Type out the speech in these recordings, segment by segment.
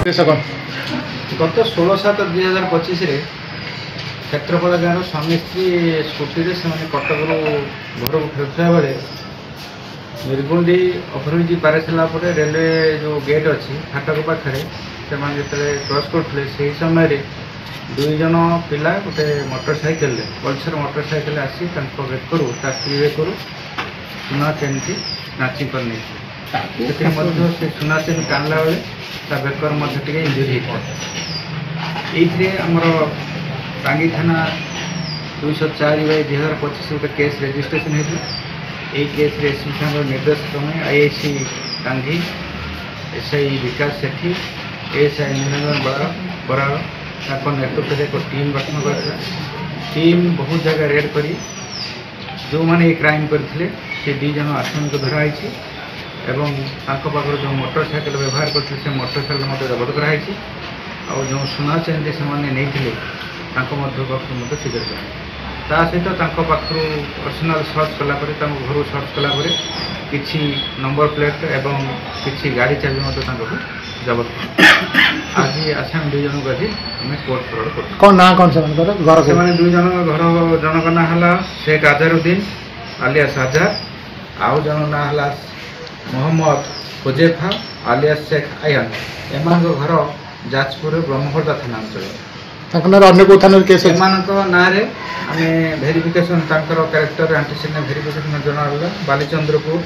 गत 16/7/2025 क्षेत्रपड़ा गाँव स्वामी स्त्री स्कूटी से कटक घर को फेरुवा बेले मिरगुंडी ओभरब्रिज पार सारा रेलवे जो गेट अच्छी फाटक पाखे से क्रॉस करते से समय दुई जन पिला गोटे मोटरसाइकेल पल्सर मोटरसाइकेल आसी बेकरू स्त्री बेकरू सुना चेन की नाची कर से सुना चेन टाणला बेले बेकर इंजुरी होता ये आमर टांगी थाना 204/2025 गोटे केस रेजिस्ट्रेशन होती यही केस एसपी साहब निर्देश क्रमे आईआईसी टांगी एसआई विकास सेठी एएसआई निरंजन बराड़ नेतृत्व एक टीम गठन कर टीम बहुत जगह रेड कर जो मैंने ये क्राइम करते से 2 जन आसामी को धराई एवं पाखर जो मोटरसाइकेल व्यवहार करते से मोटरसाइकेल जबत कराई जो सुना चेन से नहीं स्वीकार ता सहित पाखु पर्सनाल सर्च कलापर घर सर्च कलापर किसी नंबर प्लेट एवं किसी गाड़ी चाबी जबत आज आसाम 2 जन को आज आम कोर्ट फरवर्ड कर 2 जन घर जनक ना है शेख अजहरुद्दीन आलियास आजाद आउ जन ना है मोहम्मद हुजेफा आलियास शेख आयन एम घर जाजपुर ब्रह्मखोर्धा थाना अंचल ना आम भेरिफिकेशन क्यारेक्टर एंटीसीडेंट भेरिफिकेशन जनाला बालीचंद्रपुर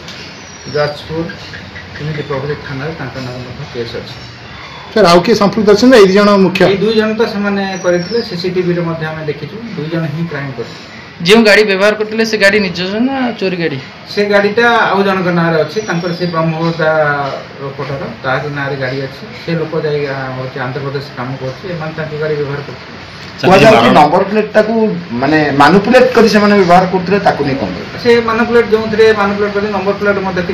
जाजपुर एमती प्रभृति थाना केस अच्छी सर आउ किए संपृक्त अच्छे 2 जन मुख्य 2 जन तो से सीसीटीवी देखी 2 जन ही क्राइम कर जो गाड़ी व्यवहार करते से गाड़ी निज ना चोरी गाड़ी से गाड़ीटा आउ जन ना अच्छी से ब्रह्मखोर्धा रोपटर तार ना गाड़ी अच्छी से लोक जा आंध्र प्रदेश काम कर गाड़ी व्यवहार कर नंबर प्लेट माने मानुपुलेट कर व्यवहार करते से मानुपुलेट जो मानुपुलेट कर नंबर प्लेट मैं देखी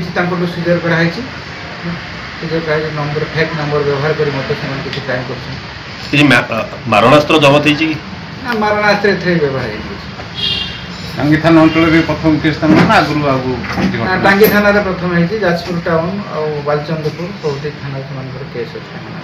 सीजर कराई सीजर कराई नंबर फेक नंबर व्यवहार कर किसी क्राइम कर मारणास्त्र जबत होती ना मारणास्त्र ए व्यवहार टांगी थाना अंचल प्रथम केस आगुरी आगू टांगी थाना प्रथम है जाजपुर टाउन और बालचंद्रपुर प्रभृति थाना केस अच्छे।